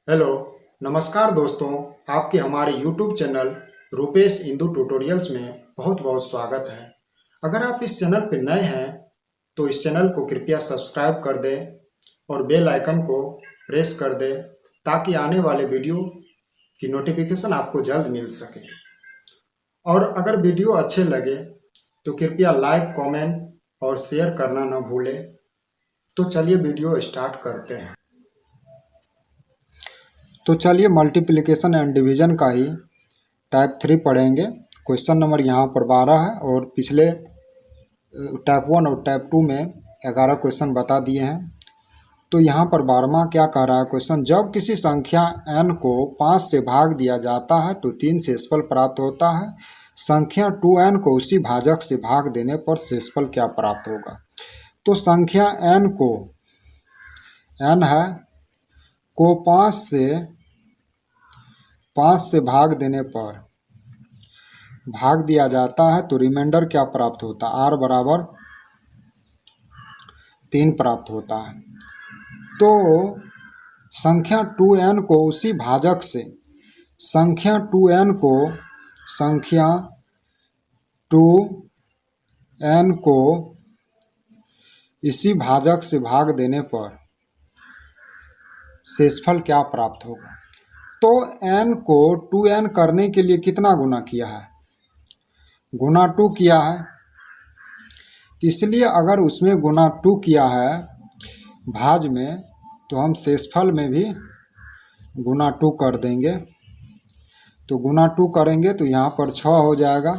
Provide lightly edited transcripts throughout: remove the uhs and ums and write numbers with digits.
Hello, नमस्कार दोस्तों। आपके हमारे YouTube channel Rupesh Indu tutorials में बहुत बहुत स्वागत है। अगर आप इस चैनल पर नए हैं तो इस चैनल को कृपया सब्सक्राइब कर दें और बेल आइकन को प्रेस कर दें ताकि आने वाले वीडियो की नोटिफिकेशन आपको जल्द मिल सके। और अगर वीडियो अच्छे लगे तो कृपया लाइक, कमेंट और शेयर करना न भूलें। तो चलिए वीडियो स्टार्ट करते हैं। तो चलिए मल्टीप्लिकेशन एंड डिवीजन का ही टाइप 3 पढ़ेंगे। क्वेश्चन नंबर यहाँ पर 12 है और पिछले टाइप 1 और टाइप 2 में 11 क्वेश्चन बता दिए हैं। तो यहाँ पर 12वां क्या कह रहा है क्वेश्चन, जब किसी संख्या n को 5 से भाग दिया जाता है तो 3 शेषफल प्राप्त होता है। संख्या 2n को उसी भाजक से भाग देने पर शेषफल क्या प्राप्त होगा। तो संख्या n को n है को 5 से भाग देने पर भाग दिया जाता है तो रिमाइंडर क्या प्राप्त होता है, r बराबर 3 प्राप्त होता है। तो संख्या 2n को उसी भाजक से संख्या 2n को इसी भाजक से भाग देने पर शेषफल क्या प्राप्त होगा। तो n को 2n करने के लिए कितना गुना किया है, गुना 2 किया है। इसलिए अगर उसमें गुना 2 किया है भाज में तो हम शेषफल में भी गुना 2 कर देंगे। तो गुना 2 करेंगे तो यहाँ पर 6 हो जाएगा।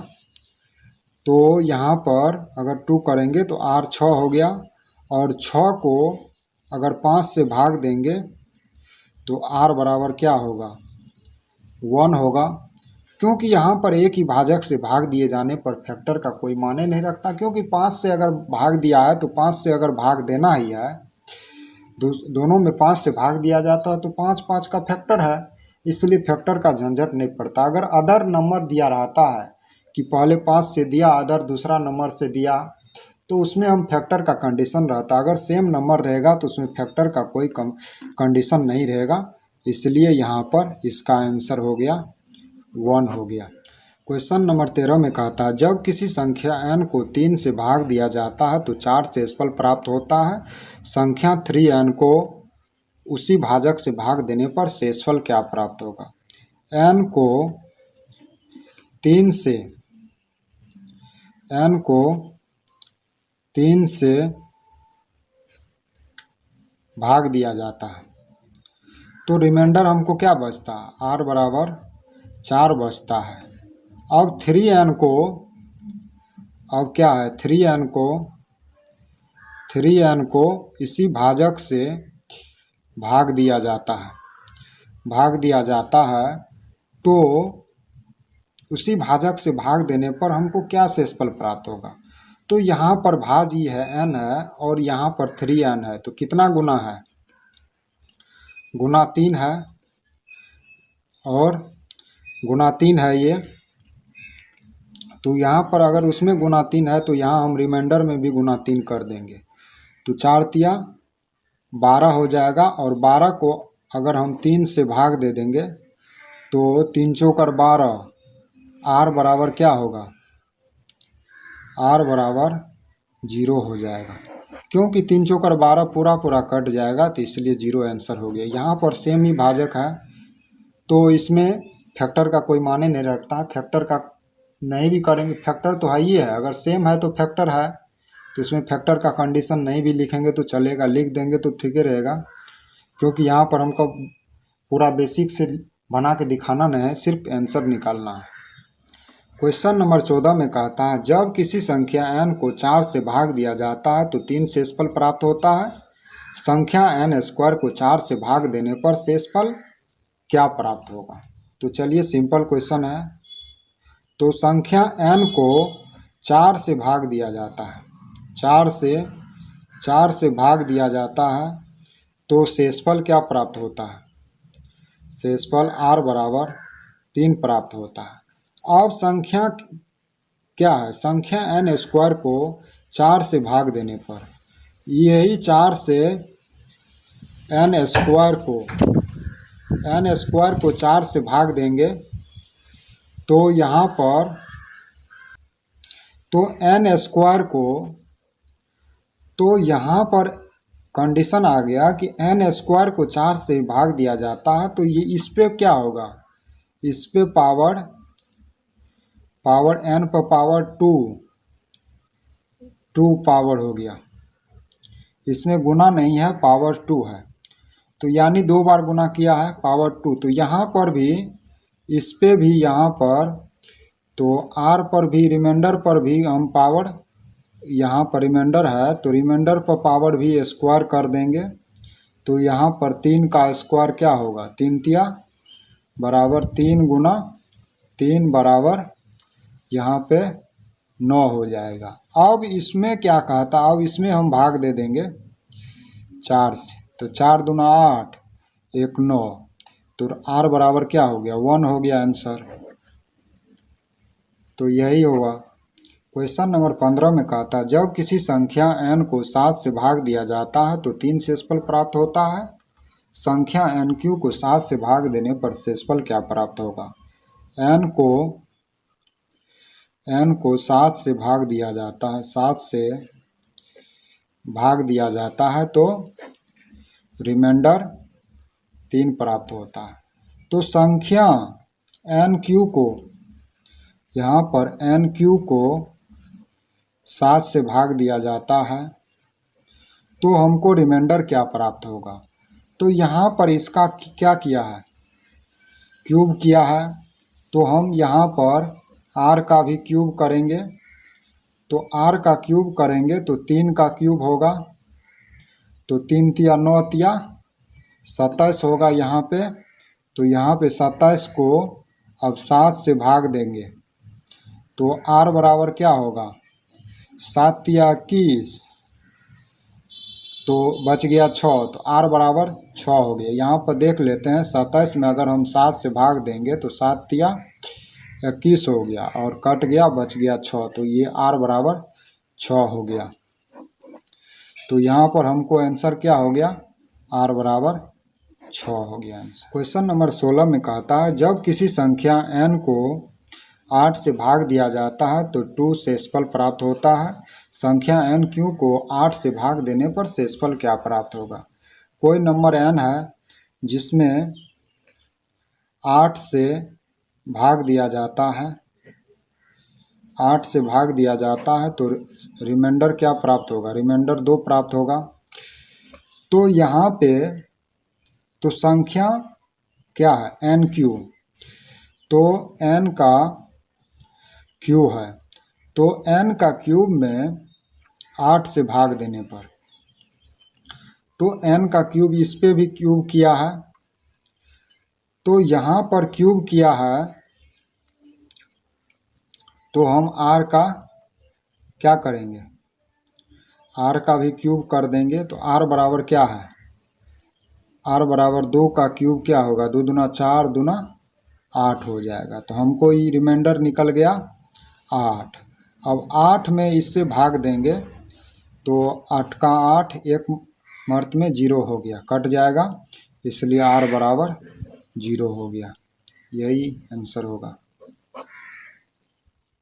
तो यहाँ पर अगर 2 करेंगे तो r 6 हो गया और 6 को अगर 5 से भाग देंगे तो r बराबर क्या होगा, 1 होगा। क्योंकि यहाँ पर एक ही भाजक से भाग दिए जाने पर फैक्टर का कोई माने नहीं रखता, क्योंकि 5 से अगर भाग दिया है तो 5 से अगर भाग देना ही है, दोनों में 5 से भाग दिया जाता है तो 5 5 का फैक्टर है, इसलिए फैक्टर का झंझट नहीं पड़ता। अगर अदर नंबर दिया रहता है कि पहले 5 से दिया, अदर दूसरा नंबर से दिया, तो उसमें हम फैक्टर का कंडीशन रहता। अगर सेम नंबर रहेगा तो उसमें फैक्टर का कोई कंडीशन नहीं रहेगा, इसलिए यहाँ पर इसका आंसर हो गया 1 हो गया। क्वेश्चन नंबर 13 में कहता है, जब किसी संख्या n को 3 से भाग दिया जाता है तो 4 शेषफल प्राप्त होता है। संख्या 3n को उसी भाजक से भाग देने पर शेषफल क्या प्राप्त होगा। n को 3 से भाग दिया जाता है तो रिमाइंडर हमको क्या बचता है, r बराबर 4 बचता है। अब 3n को अब क्या है, 3n को इसी भाजक से भाग दिया जाता है तो उसी भाजक से भाग देने पर हमको क्या शेषफल प्राप्त होगा। तो यहाँ पर भाज ही है n है और यहाँ पर 3n है, तो कितना गुना है, गुना 3 है और गुना 3 है ये। तो यहाँ पर अगर उसमें गुना 3 है तो यहाँ हम रिमाइंडर में भी गुना 3 कर देंगे तो 4 तिया 12 हो जाएगा। और 12 को अगर हम 3 से भाग दे देंगे तो 3 चौकर 12, r बराबर क्या होगा, r बराबर 0 हो जाएगा। क्योंकि 3 चौकर 12 पूरा कट जाएगा तो इसलिए 0 आंसर हो गया। यहाँ पर सेम ही भाजक है तो इसमें फैक्टर का कोई माने नहीं रखता। फैक्टर का नहीं भी करेंगे, फैक्टर तो है ही है, अगर सेम है तो फैक्टर है, तो इसमें फैक्टर का कंडीशन नहीं भी लिखेंगे तो चलेगा, लिख देंगे तो ठीक ही रहेगा। क्योंकि यहाँ पर हमको पूरा बेसिक से बना के दिखाना नहीं है, सिर्फ आंसर निकालना है। क्वेश्चन नंबर 14 में कहता है, जब किसी संख्या n को 4 से भाग दिया जाता है तो 3 शेषफल प्राप्त होता है। संख्या n स्क्वायर को 4 से भाग देने पर शेषफल क्या प्राप्त होगा। तो चलिए सिंपल क्वेश्चन है। तो संख्या n को 4 से भाग दिया जाता है, 4 से भाग दिया जाता है तो शेषफल क्या प्राप्त होता है, शेषफल r बराबर 3 प्राप्त होता है। अब संख्या क्या है, संख्या n स्क्वायर को 4 से भाग देने पर यही 4 से n स्क्वायर को एन स्क्वायर को 4 से भाग देंगे तो यहाँ पर एन स्क्वायर को, तो यहाँ पर कंडीशन आ गया कि एन स्क्वायर को 4 से भाग दिया जाता है, तो ये इस पे क्या होगा, इस पे पावर एन पर पावर 2 पावर हो गया, इसमें गुना नहीं है, पावर 2 है, तो यानी 2 बार गुना किया है पावर 2। तो यहाँ पर भी, इस पे भी, यहाँ पर तो आर पर भी, रिमाइंडर पर भी हम पावर, यहाँ पर रिमाइंडर है तो रिमाइंडर पर पावर भी स्क्वायर कर देंगे। तो यहाँ पर 3 का स्क्वायर क्या होगा, 3 तिया बराबर 3 गुना 3 बराबर यहाँ पे 9 हो जाएगा। अब इसमें क्या कहता, अब इसमें हम भाग दे देंगे 4 से, तो 4 दूना 8 1 9, तो आर बराबर क्या हो गया, 1 हो गया आंसर। तो यही होगा। क्वेश्चन नंबर 15 में कहता है जब किसी संख्या n को 7 से भाग दिया जाता है तो 3 शेषफल प्राप्त होता है। संख्या nq को 7 से भाग देने पर शेषफल क्या प्राप्त होगा। n को 7 से भाग दिया जाता है, 7 से भाग दिया जाता है तो रिमाइंडर 3 प्राप्त होता है। तो संख्या nq को, यहाँ पर nq को 7 से भाग दिया जाता है तो हमको रिमाइंडर क्या प्राप्त होगा। तो यहाँ पर इसका क्या किया है, क्यूब किया है, तो हम यहाँ पर r का भी क्यूब करेंगे, तो r का क्यूब करेंगे तो 3 का क्यूब होगा, तो 3 तिया 9 तिया 27 होगा यहाँ पे। तो यहाँ पे 27 को अब 7 से भाग देंगे तो r बराबर क्या होगा, 7 तिया 21, तो बच गया 6, तो r बराबर 6 हो गया। यहाँ पर देख लेते हैं 27 में अगर हम 7 से भाग देंगे तो 7 तिया 21 हो गया और कट गया, बच गया 6, तो ये r बराबर 6 हो गया। तो यहाँ पर हमको आंसर क्या हो गया, r बराबर 6 हो गया आंसर। क्वेश्चन नंबर 16 में कहता है जब किसी संख्या n को 8 से भाग दिया जाता है तो 2 शेषफल प्राप्त होता है। संख्या nq को 8 से भाग देने पर शेषफल क्या प्राप्त होगा। कोई नंबर n है जिसमें 8 से भाग दिया जाता है, 8 से भाग दिया जाता है तो रिमाइंडर क्या प्राप्त होगा, रिमाइंडर 2 प्राप्त होगा। तो यहाँ पे तो संख्या क्या है, nq, तो n का क्यू है, तो n का क्यूब में 8 से भाग देने पर, तो n का क्यूब इस पे भी क्यूब किया है, तो यहाँ पर क्यूब किया है तो हम r का क्या करेंगे, r का भी क्यूब कर देंगे, तो r बराबर क्या है, r बराबर 2 का क्यूब क्या होगा, 2 दूना 4 दूना 8 हो जाएगा। तो हमको ये रिमाइंडर निकल गया 8। अब 8 में इससे भाग देंगे तो 8 का 8 एक मर्त में 0 हो गया, कट जाएगा, इसलिए r बराबर 0 हो गया। यही आंसर होगा।